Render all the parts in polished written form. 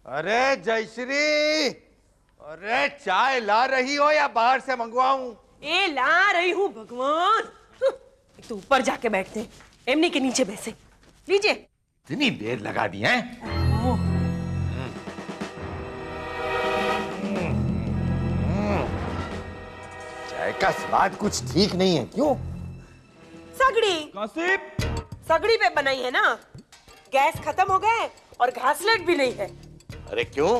अरे जयश्री, अरे चाय ला रही हो या बाहर से मंगवाऊं? ए ला रही हूँ भगवान। एक तो ऊपर जाके बैठते, एमनी के नीचे बैसे। लीजिए। इतनी देर लगा दी है। चाय का स्वाद कुछ ठीक नहीं है, क्यों? सगड़ी कासिम, सगड़ी पे बनाई है ना। गैस खत्म हो गए और घासलेट भी नहीं है। अरे क्यों?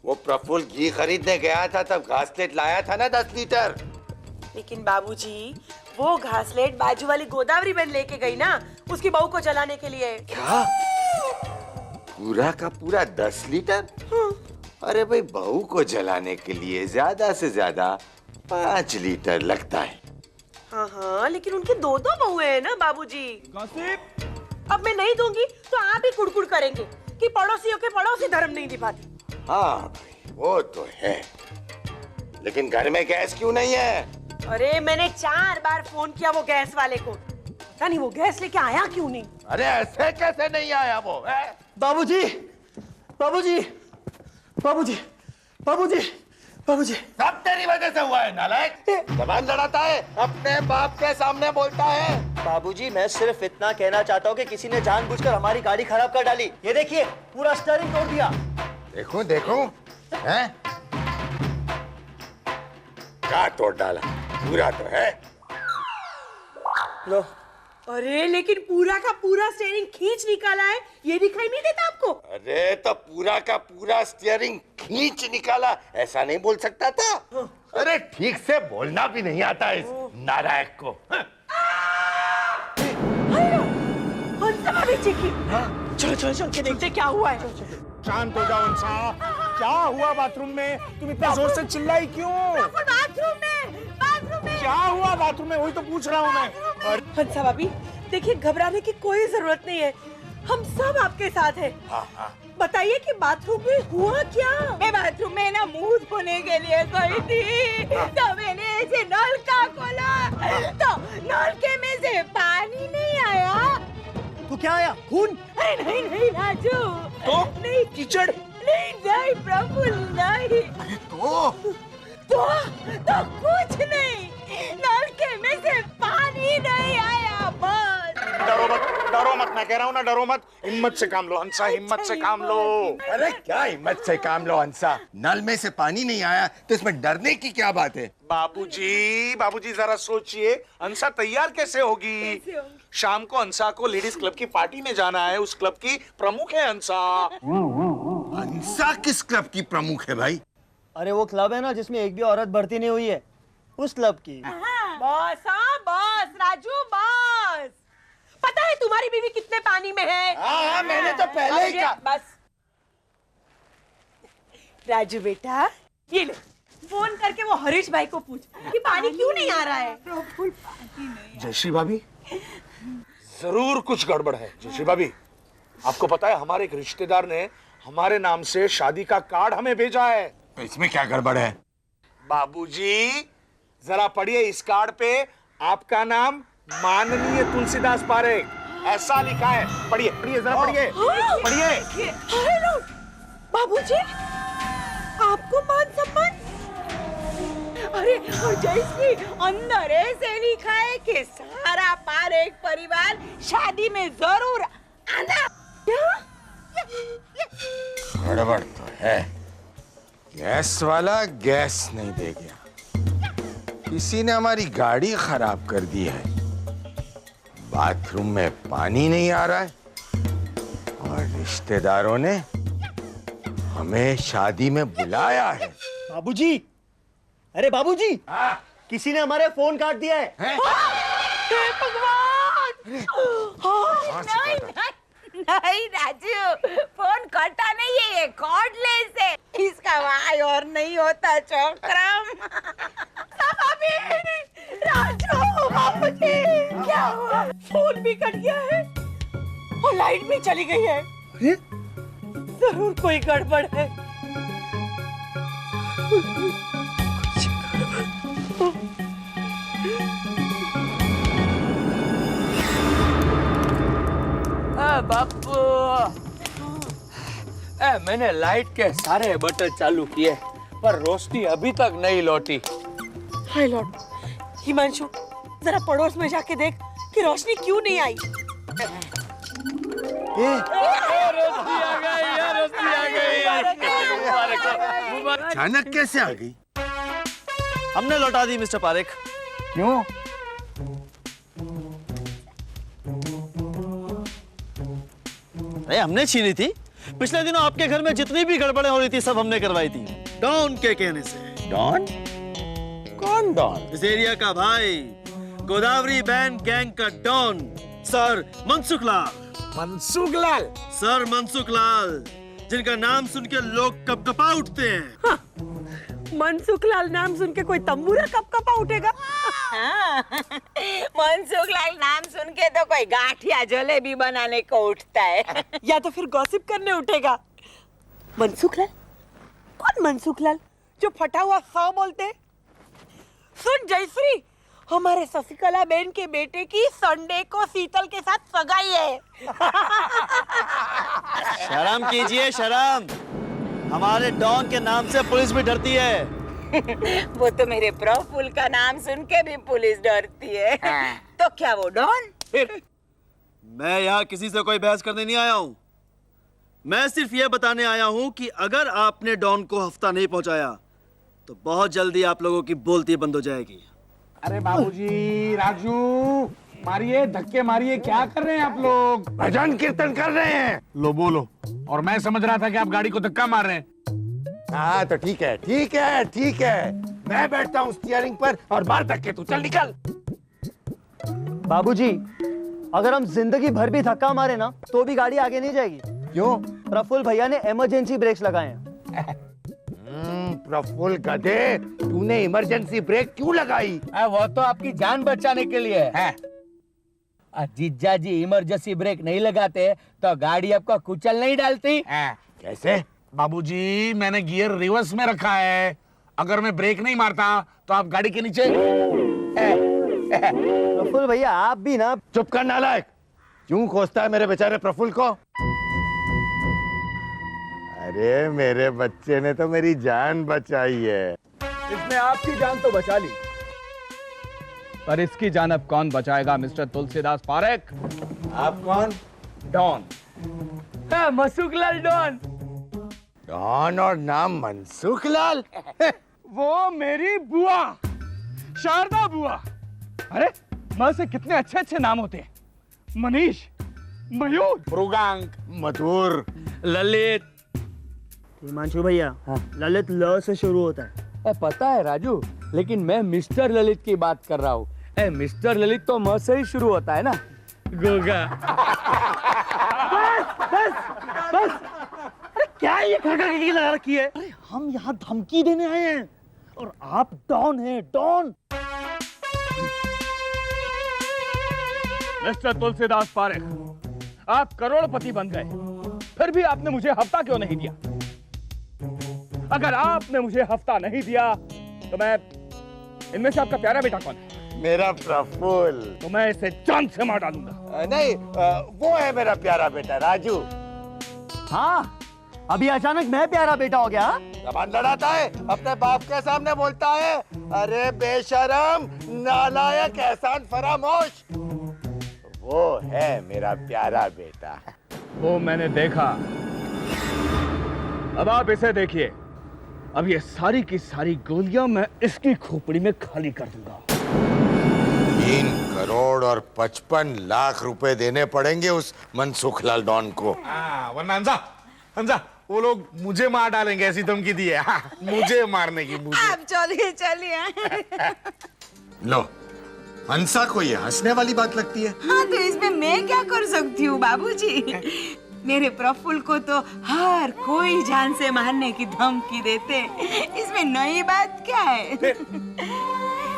वो प्रफुल्ल घी खरीदने गया था तब घासलेट लाया था ना 10 लीटर। लेकिन बाबूजी, वो घासलेट बाजू वाली गोदावरी बहन लेके गई ना, उसकी बहू को जलाने के लिए। क्या? पूरा का पूरा 10 लीटर? अरे भाई, बहू को जलाने के लिए ज्यादा से ज्यादा 5 लीटर लगता है। हाँ हाँ, लेकिन उनकी दो बहुएं हैं ना बाबूजी। अब मैं नहीं दूंगी तो आप ही कुड़कुड़ करेंगे कि पड़ोसियों के पड़ोसी धर्म नहीं निभाते। हाँ भाई, वो तो है, लेकिन घर में गैस क्यों नहीं है? अरे मैंने 4 बार फोन किया वो गैस वाले को, पता नहीं वो गैस लेके आया क्यों नहीं। अरे ऐसे कैसे नहीं आया वो? बाबूजी, बाबूजी, बाबूजी, बाबूजी, बाबूजी, सब तेरी वजह से हुआ है नालायक। जबान लड़ाता है, अपने बाप के सामने बोलता है। बाबूजी, मैं सिर्फ इतना कहना चाहता हूँ कि किसी ने जानबूझकर हमारी गाड़ी खराब कर डाली। ये देखिए, पूरा स्टीयरिंग तोड़ दिया। देखूं देखूं, हैं? क्या तोड़ डाला? पूरा तो है। लो। अरे लेकिन पूरा का पूरा स्टीयरिंग खींच निकाला है, ये दिखाई नहीं देता आपको? अरे तो पूरा का पूरा स्टीयरिंग खींच निकाला, ऐसा नहीं बोल सकता था? अरे ठीक से बोलना भी नहीं आता इस नालायक को। चलो चलो चल के देखते क्या हुआ है। शांत हो जाओ हंसा। क्या हुआ बाथरूम में? तुम इतना जोर से चिल्लाई क्यों? बाथरूम में क्या हुआ बाथरूम में? वही तो पूछ रहा हूँ मैं। हंसा भाभी, देखिए घबराने की कोई जरूरत नहीं है, हम सब आपके साथ हैं। बताइए कि बाथरूम में हुआ क्या? मैं बाथरूम में ना मुंह धोने के लिए गई थी, तो मैंने ऐसे नलका खोला तो नलके में से पानी नहीं आया। तो क्या आया? खून? अरे नहीं नहीं राजू, तो? नहीं कीचड़? नहीं प्रफुल्ल नहीं। अरे तो कुछ नहीं, नलके में से पानी नहीं आया बस। डरो मत, मैं कह रहा हूँ ना, डरो मत। हिम्मत से काम लो हंसा, हिम्मत से काम लो। अरे क्या हिम्मत से काम लो हंसा? नल में से पानी नहीं आया तो इसमें डरने की क्या बात है? बाबूजी, बाबूजी जरा सोचिए, हंसा तैयार कैसे होगी? शाम को हंसा को लेडीज क्लब की पार्टी में जाना है, उस क्लब की प्रमुख है हंसा। हंसा किस क्लब की प्रमुख है भाई? अरे वो क्लब है ना जिसमें एक भी औरत भर्ती नहीं हुई है, उस क्लब की। बॉस, हाँ बॉस, राजू बॉस, पता है तुम्हारी बीवी कितने पानी में है? हाँ, मैंने तो पहले ही कहा। बस राजू बेटा, ये ले, फोन करके वो हरीश भाई को पूछ कि पानी क्यों नहीं आ रहा है। जयश्री भाभी, जरूर कुछ गड़बड़ है। जयश्री भाभी, आपको पता है हमारे एक रिश्तेदार ने हमारे नाम से शादी का कार्ड हमें भेजा है। तो इसमें क्या गड़बड़ है? बाबूजी, जरा पढ़िए इस कार्ड पे, आपका नाम माननीय तुलसीदास पारेख ऐसा लिखा है। पढ़िए पढ़िए, जरा पढ़िए पढ़िए। बाबूजी, आपको मान सम्मान? अरे और जयश्री, अंदर ऐसे लिखा है कि सारा पारेख परिवार शादी में जरूर आना। गड़बड़ तो है, गैस वाला गैस नहीं दे गया, किसी ने हमारी गाड़ी खराब कर दी है, बाथरूम में पानी नहीं आ रहा है, और रिश्तेदारों ने हमें शादी में बुलाया है। बाबूजी, अरे बाबूजी, किसी ने हमारे फोन काट दिया है। हे भगवान! नहीं राजू, फोन कटा नहीं है, ये कॉर्डलेस है, इसका वाई और नहीं होता चोक्रम। राजू, बाबूजी, क्या हुआ? फोन भी कट गया है और लाइट भी चली गई है। जरूर कोई गड़बड़ है। बापू, मैंने लाइट के सारे बटन चालू किए पर रोशनी अभी तक नहीं लौटी। हाय लॉर्ड, हिमांशु जरा पड़ोस में जाके देख कि रोशनी क्यों नहीं आई। रोशनी आ गई, रोशनी आ गई। अचानक कैसे आ गई? हमने लौटा दी मिस्टर पारेख। क्यों? अरे हमने छीनी थी। पिछले दिनों आपके घर में जितनी भी गड़बड़ें हो रही थी सब हमने करवाई थी, डॉन के कहने से। डॉन? कौन डॉन? इस एरिया का भाई, गोदावरी बैंड गैंग का don, sir Mansukh Lal. Mansukh Lal? Sir Mansukh Lal, जिनका नाम सुन के लोग कपकपा उठते हैं। हाँ, मनसुख लाल नाम सुन के कोई तंबूरा कपकपा उठेगा? हाँ, मनसुख लाल नाम सुन के तो कोई गाठिया जलेबी बनाने को उठता है। या तो फिर गॉसिप करने उठेगा। मनसुख लाल? कौन मनसुख लाल जो फटा हुआ सौ बोलते हैं? सुन जयश्री, हमारे शशिकला बहन के बेटे की संडे को शीतल के साथ सगाई है। शर्म कीजिए, शर्म। हमारे डॉन के नाम से पुलिस भी डरती है। वो तो मेरे प्रफुल्ल का नाम सुन के भी पुलिस डरती है। तो क्या वो डॉन? मैं यहाँ किसी से कोई बहस करने नहीं आया हूँ। मैं सिर्फ ये बताने आया हूँ कि अगर आपने डॉन को हफ्ता नहीं पहुंचाया तो बहुत जल्दी आप लोगों की बोलती बंद हो जाएगी। अरे बाबूजी, राजू, मारिए, धक्के मारिए, क्या कर रहे हैं आप लोग? भजन कीर्तन कर रहे हैं। लो बोलो। और मैं समझ रहा था कि आप गाड़ी को धक्का मार रहे हैं। हाँ तो ठीक है, ठीक है, ठीक है। मैं बैठता हूँ स्टीयरिंग पर और मार धक्के, तू चल निकल। बाबूजी, अगर हम जिंदगी भर भी धक्का मारे ना तो भी गाड़ी आगे नहीं जाएगी। क्यों? प्रफुल्ल भैया ने इमरजेंसी ब्रेक्स लगाए हैं। प्रफुल्ल गधे, तूने इमरजेंसी ब्रेक क्यों लगाई? वो तो आपकी जान बचाने के लिए है। जीजा जी इमरजेंसी ब्रेक नहीं लगाते तो गाड़ी आपको कुचल नहीं डालती। कैसे? बाबूजी, मैंने गियर रिवर्स में रखा है। अगर मैं ब्रेक नहीं मारता तो आप गाड़ी के नीचे। प्रफुल्ल भैया, आप भी ना। चुप कर नालायक। क्यों खोजता है मेरे बेचारे प्रफुल्ल को? अरे मेरे बच्चे ने तो मेरी जान बचाई है। इसने आपकी जान तो बचा ली, पर इसकी जान अब कौन बचाएगा मिस्टर तुलसीदास पारेख? आप कौन? Don. Mansukh Lal don. Don और नाम मनसुख लाल? वो मेरी बुआ, शारदा बुआ। अरे माँ से कितने अच्छे अच्छे नाम होते हैं। मनीष, मयूर, मृगांक, मधुर, ललित। हिमांशु भैया, ललित ल से शुरू होता है। पता है राजू, लेकिन मैं मिस्टर ललित की बात कर रहा हूँ। मिस्टर ललित तो म से ही शुरू होता है ना। गोगा। बस अरे क्या ये खड़खड़ लगा रखी है? अरे हम यहाँ धमकी देने आए हैं और आप डॉन हैं, डॉन। मिस्टर तुलसीदास पारेख, आप करोड़पति बन गए, फिर भी आपने मुझे हफ्ता क्यों नहीं दिया? अगर आपने मुझे हफ्ता नहीं दिया तो मैं, इनमें से आपका प्यारा बेटा कौन है? मेरा प्रफुल्ल। तो मैं इसे जान से मार डालूंगा। नहीं, वो है मेरा प्यारा बेटा राजू। हाँ, अभी अचानक मैं प्यारा बेटा हो गया। जबान लड़ाता है, अपने बाप के सामने बोलता है। अरे बेशरम, नालायक, एहसान फरामोश। वो है मेरा प्यारा बेटा। वो मैंने देखा, अब आप इसे देखिए। अब ये सारी की सारी गोलियां मैं इसकी खोपड़ी में खाली कर दूंगा। 3 करोड़ और 55 लाख रुपए देने पड़ेंगे उस मनसुख लाल डॉन को। वरना हंसा, वो लोग मुझे मार डालेंगे, ऐसी धमकी दी है। मुझे मारने की। मुझे। आप चलिए चलिए। लो, हंसा को ये हंसने वाली बात लगती है। हाँ, तो इसमें मैं क्या कर सकती हूँ बाबूजी? मेरे प्रफुल्ल को तो हर कोई जान से मारने की धमकी देते, इसमें नई बात क्या है?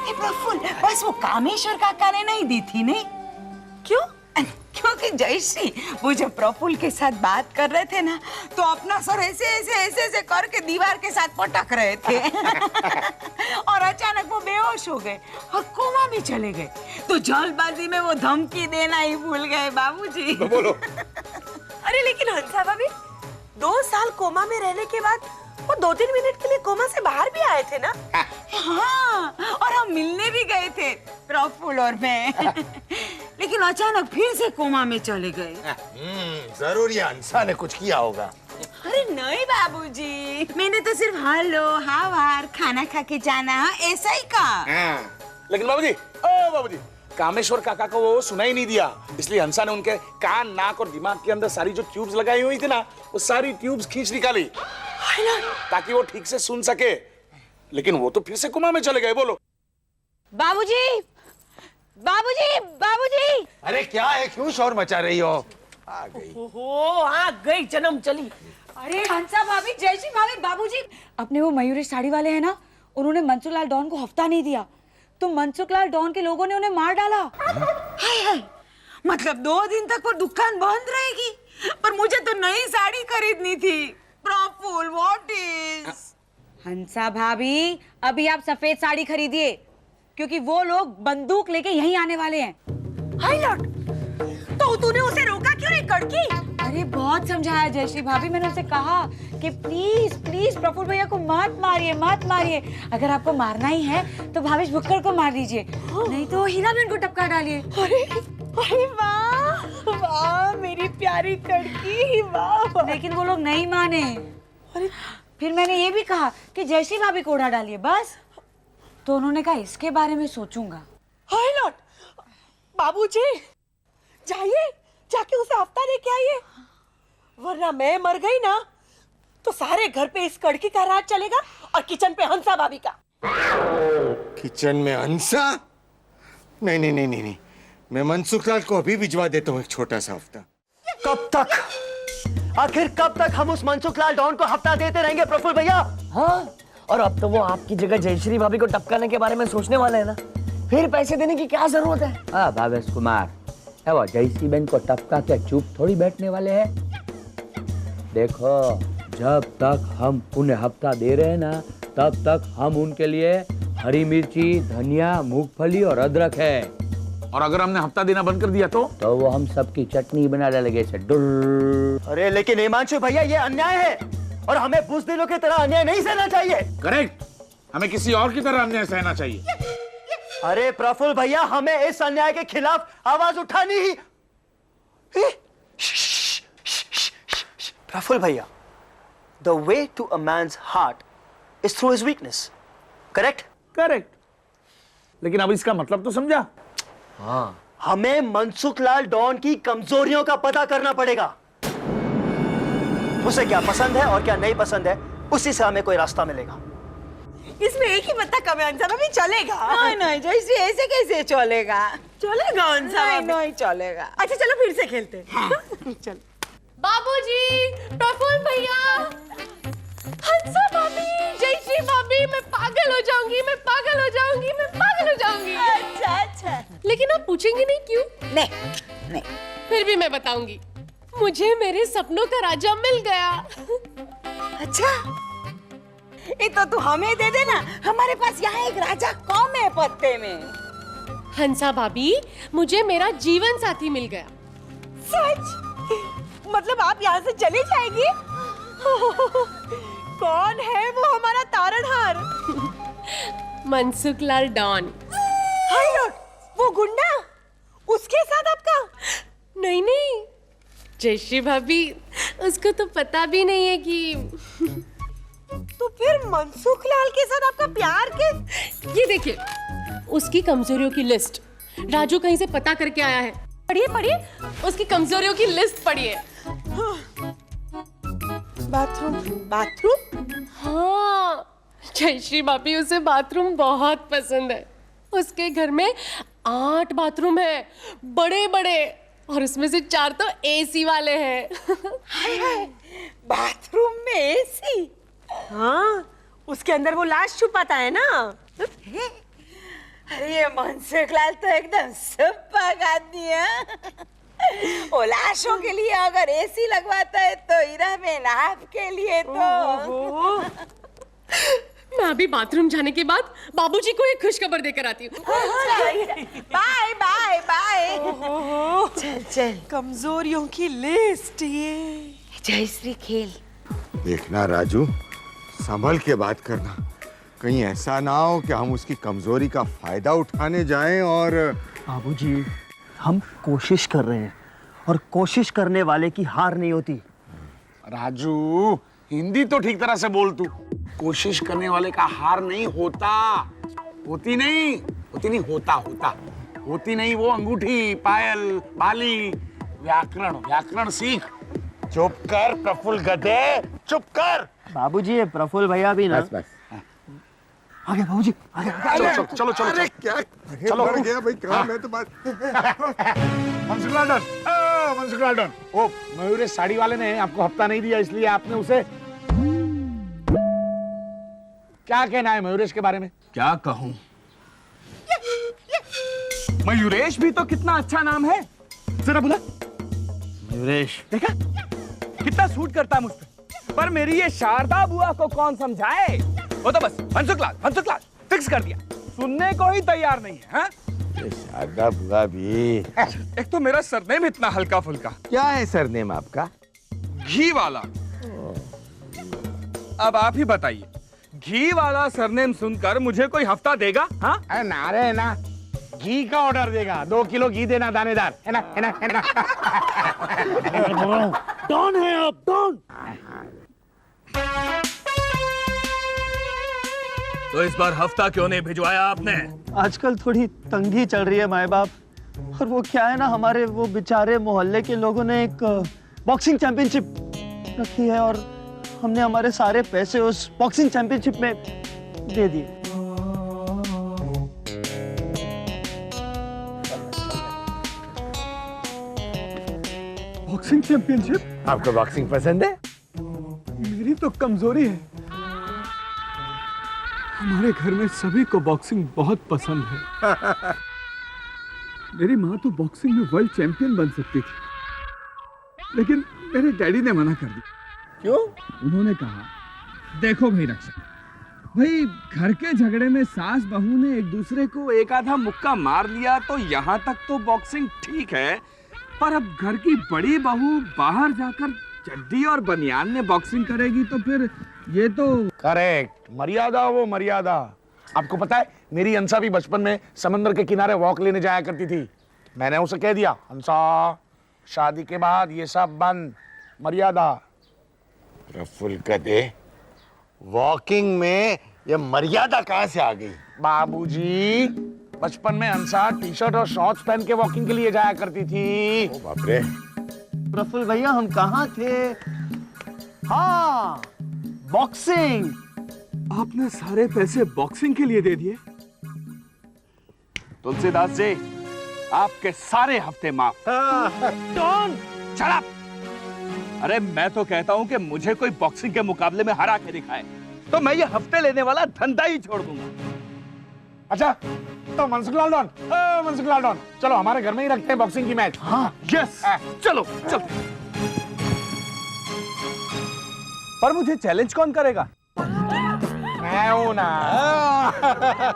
प्रफुल्ल, बस वो कामेश्वर काका ने नहीं दी थी, नहीं? क्यों? क्योंकि जयश्री, वो जब प्रफुल्ल के साथ बात कर रहे थे ना, तो अपना सर ऐसे ऐसे ऐसे ऐसे करके दीवार के साथ पटक रहे थे। और अचानक वो बेहोश हो गए और कोमा में चले गए। तो जल्दबाजी में वो धमकी देना ही भूल गए बाबूजी। तो बोलो। अरे लेकिन हंसा भाभी, 2 साल कोमा में रहने के बाद वो 2-3 मिनट के लिए कोमा से बाहर भी आए थे ना? हाँ, और हम मिलने भी गए थे, प्रफुल्ल और मैं। लेकिन अचानक फिर से कोमा में चले गए। जरूर ये हंसा ने कुछ किया होगा। अरे नहीं बाबूजी, मैंने तो सिर्फ हेलो हाउ आर खाना खा के जाना ऐसा ही कहा। लेकिन बाबूजी, ओ बाबूजी, कामेश्वर काका को वो सुना ही नहीं दिया, इसलिए हंसा ने उनके कान, नाक और दिमाग के अंदर सारी जो ट्यूब्स लगाई हुई थी ना, वो सारी ट्यूब्स खींच निकाली ताकि वो ठीक से सुन सके। लेकिन वो तो फिर से कोमा में चले गए। बोलो बाबूजी, बाबूजी, बाबूजी। अरे क्या है, क्यों शोर मचा रही हो? आ गई। ओहो, आ गई जन्म चली। अरे हंसा भाभी, जयश्री भाभी, बाबूजी, अपने वो मयूरेश साड़ी वाले हैं ना, उन्होंने मनसुखलाल डॉन को हफ्ता नहीं दिया, तो मनसुखलाल डॉन के लोगों ने उन्हें मार डाला। हाय हाय, मतलब 2 दिन तक वो दुकान बंद रहेगी? पर मुझे तो नई साड़ी खरीदनी थी। Praful, what is? हंसा भाभी, अभी आप सफेद साड़ी खरीदिए, क्योंकि वो लोग बंदूक लेके यहीं आने वाले हैं। हाय लॉर्ड, तो तूने उसे रोका क्यों नहीं कड़की? अरे बहुत समझाया जयश्री भाभी, मैंने उसे कहा कि प्लीज प्लीज प्रफुल्ल भैया को मत मारिए, मत मारिए। अगर आपको मारना ही है तो भावेश भुक्कड़ को मार दीजिए, नहीं तो हीना बहन को टपका डालिए। अरे अरे वाह वाह, मेरी प्यारी कड़की, वाह। लेकिन वो लोग नहीं माने। अरे फिर मैंने ये भी कहा कि जयश्री भाभी को उड़ा डालिए बस, तो उन्होंने कहा इसके बारे में सोचूंगा। हाय लॉर्ड, बाबूजी जाइए, जाके उसे हफ्ता दे के आइए, वरना मैं मर गई ना तो सारे घर पे इस कड़की का राज चलेगा और किचन पे हंसा भाभी का। किचन में हंसा? नहीं नहीं नहीं नहीं नहीं, मैं मनसुखलाल को अभी भिजवा देता हूँ एक छोटा सा हफ्ता। कब तक, आखिर कब तक हम उस मनसुखलाल डॉन को हफ्ता देते रहेंगे प्रफुल्ल भैया? हाँ, और अब तो वो आपकी जगह जयश्री भाभी को टपकाने के बारे में सोचने वाले हैं ना, फिर पैसे देने की क्या जरूरत है? हाँ भावेश कुमार, है वो जयश्री बहन को टपका के चुप थोड़ी बैठने वाले हैं। देखो, जब तक हम उन्हें हफ्ता दे रहे हैं ना, तब तक हम उनके लिए हरी मिर्ची, धनिया, मूंगफली और अदरक है। और अगर हमने हफ्ता देना बंद कर दिया तो वो हम सबकी चटनी बना डालेंगे इसे डुल। अरे लेकिन हिमांशु भैया, ये अन्याय है और हमें बुज़दिलों की तरह अन्याय नहीं सहना चाहिए। करेक्ट, हमें किसी और की तरह अन्याय सहना चाहिए। अरे प्रफुल्ल भैया, हमें इस अन्याय के खिलाफ आवाज उठानी ही। प्रफुल्ल भैया, the way to a man's heart is through his weakness, correct? Correct, लेकिन अब इसका मतलब तो समझा? हाँ, हमें मनसुखलाल डॉन की कमजोरियों का पता करना पड़ेगा। उसे क्या पसंद है और क्या नहीं पसंद है, उसी से हमें कोई रास्ता मिलेगा। इसमें एक ही पत्ता कम है हंसा भाभी, चलेगा? नहीं नहीं जयश्री, ऐसे कैसे चलेगा? चलेगा हंसा नहीं भाभी। नहीं चलेगा। अच्छा चलो फिर से खेलते हैं। चल। बाबूजी, प्रफुल्ल भैया, हंसा भाभी, जयश्री भाभी, मैं पागल हो जाऊंगी, मैं पागल हो जाऊंगी, मैं पागल हो जाऊंगी। अच्छा अच्छा, लेकिन आप पूछेंगे नहीं क्यों? नहीं नहीं, फिर भी मैं बताऊंगी, मुझे मेरे सपनों का राजा मिल गया। अच्छा ये तो तू हमें दे देना, हमारे पास यहाँ एक राजा कम है पत्ते में। हंसा भाभी, मुझे मेरा जीवन साथी मिल गया। सच? मतलब आप यहाँ से चली जाएगी? कौन है वो हमारा तारणहार? मनसुखलाल डॉन। हाय लॉर्ड, वो गुंडा, उसके साथ आपका? नहीं नहीं, जयश्री भाभी, उसको तो पता भी नहीं है कि। तो फिर मनसुखलाल के साथ आपका प्यार के? ये देखिए, उसकी कमजोरियों की लिस्ट राजू कहीं से पता करके आया है। पढ़िए पढ़िए, उसकी कमजोरियों की लिस्ट पढ़िए। Bathroom bathroom? हाँ, जयश्री भाभी, उसे बाथरूम बहुत पसंद है। उसके घर में 8 बाथरूम है, बड़े बड़े, और उसमें से 4 तो एसी वाले हैं। हाय हाय, बाथरूम में एसी? हाँ, उसके अंदर वो लाश छुपाता है ना। अरे ये मनसुखलाल तो एकदम सुपर आदमी है। वो लाशों के लिए अगर एसी लगवाता है तो हीरा में आपके लिए तो। मैं अभी बाथरूम जाने के बाद बाबूजी को एक खुशखबर देकर आती हूँ। Bye bye bye. चल चल, कमजोरियों की लिस्ट ये। जयश्री खेल, देखना राजू, संभल के बात करना। कहीं ऐसा ना हो कि हम उसकी कमजोरी का फायदा उठाने जाएं और बाबूजी, हम कोशिश कर रहे हैं और कोशिश करने वाले की हार नहीं होती। राजू, हिंदी तो ठीक तरह से बोल तू। कोशिश करने वाले का हार नहीं होता। होती नहीं होता होता। होती नहीं वो अंगूठी, पायल, बाली। व्याकरण सीख। चुप कर प्रफुल्ल गधे, चुप कर। बाबूजी, ये प्रफुल्ल भैया भी ना। बस आगे बाबूजी, आगे। चलो अरे क्या चलो। बढ़ गया भाई, काम है तो बात। मंसुकलाडन, ओ मयूरेश साड़ी वाले ने आपको हफ्ता नहीं दिया, इसलिए आपने उसे। क्या कहना है मयूरेश के बारे में? क्या कहूं? मयूरेश भी तो कितना अच्छा नाम है। जरा बोला। मयूरेश, देखा कितना सूट करता है मुझ पे। पर मेरी ये शारदा बुआ को कौन समझाए? वो तो बस मनसुखलाल फिक्स कर दिया। सुनने को ही तैयार नहीं है। हाँ? ये शारदा बुआ भी। एक तो मेरा सरनेम इतना हल्का फुल्का। क्या है सरनेम आपका? घी वाला। अब आप ही बताइए, घी वाला सरनेम सुनकर मुझे कोई हफ्ता देगा? हाँ? अरे ना रे ना, घी का ऑर्डर देगा। 2 किलो घी देना दानेदार, है ना, है ना, है ना। डॉन है आप, डॉन। तो इस बार हफ्ता क्यों नहीं भिजवाया आपने? आजकल थोड़ी तंगी चल रही है माए बाप। और वो क्या है ना, हमारे वो बेचारे मोहल्ले के लोगों ने एक बॉक्सिंग चैंपियनशिप रखी है और हमने हमारे सारे पैसे उस बॉक्सिंग चैंपियनशिप में दे दिए। Boxing championship? आपको बॉक्सिंग पसंद है? मेरी तो कमजोरी है। हमारे घर में सभी को बॉक्सिंग बहुत पसंद है। मेरी माँ तो बॉक्सिंग में वर्ल्ड चैंपियन बन सकती थी, लेकिन मेरे डैडी ने मना कर दिया। क्यों? उन्होंने कहा, देखो भाई रक्षक, भाई घर के झगड़े में सास बहू ने एक दूसरे को एक आधा मुक्का मार लिया तो यहाँ तक तो बॉक्सिंग ठीक है, पर अब घर की बड़ी बहू बाहर जाकर चड्डी और बनियान में बॉक्सिंग करेगी तो फिर ये तो। करेक्ट, मर्यादा वो मर्यादा। आपको पता है, मेरी हंसा भी बचपन में समंदर के किनारे वॉक लेने जाया करती थी। मैंने उसे कह दिया, हंसा शादी के बाद ये सब बंद, मर्यादा। प्रफुल्ल गधे, वॉकिंग में ये मर्यादा कहाँ से आ गई? बाबूजी, बचपन में हंसा टी शर्ट और शॉर्ट्स पहन के वॉकिंग के लिए जाया करती थी। ओ बाप रे। प्रफुल्ल भैया, हम कहाँ थे? हाँ, बॉक्सिंग। आपने सारे पैसे बॉक्सिंग के लिए दे दिए? तुलसीदास जी, आपके सारे हफ्ते माफ। Don, shut up! अरे मैं तो कहता हूं कि मुझे कोई बॉक्सिंग के मुकाबले में हरा के दिखाए तो मैं ये हफ्ते लेने वाला धंधा ही छोड़ दूंगा। अच्छा, तो मनसुखलाल डॉन, चलो हमारे घर में ही रखते हैं बॉक्सिंग की मैच। हाँ, यस, चलो चलो। पर मुझे चैलेंज कौन करेगा? मैं हूं ना।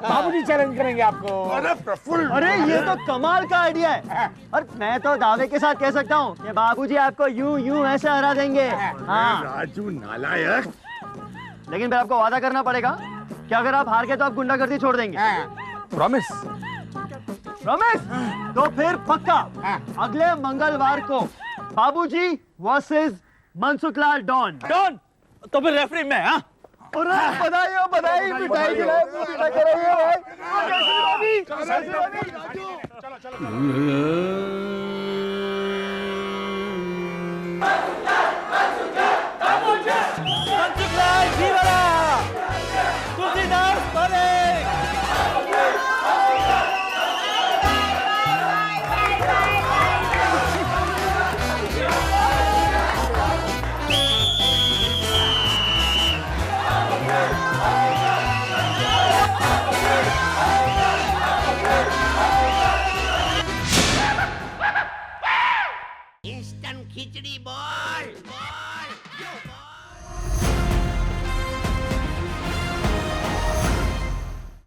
बाबूजी चैलेंज करेंगे आपको। अरे प्रफुल्ल, अरे ये तो कमाल का आइडिया है। और मैं तो दावे के साथ कह सकता हूँ कि बाबूजी आपको यूं ऐसे हरा देंगे। हाँ, राजू नालायक। लेकिन फिर आपको वादा करना पड़ेगा कि अगर आप हार गए तो आप गुंडागर्दी छोड़ देंगे। प्रॉमिस? प्रॉमिस? तो फिर पक्का अगले मंगलवार को बाबूजी वर्सेस मनसुखलाल डॉन। डॉन, तो फिर रेफरी में। हाँ, और बधाई, मिठाई खिलाए, पूरी कराइए भाई। चलो।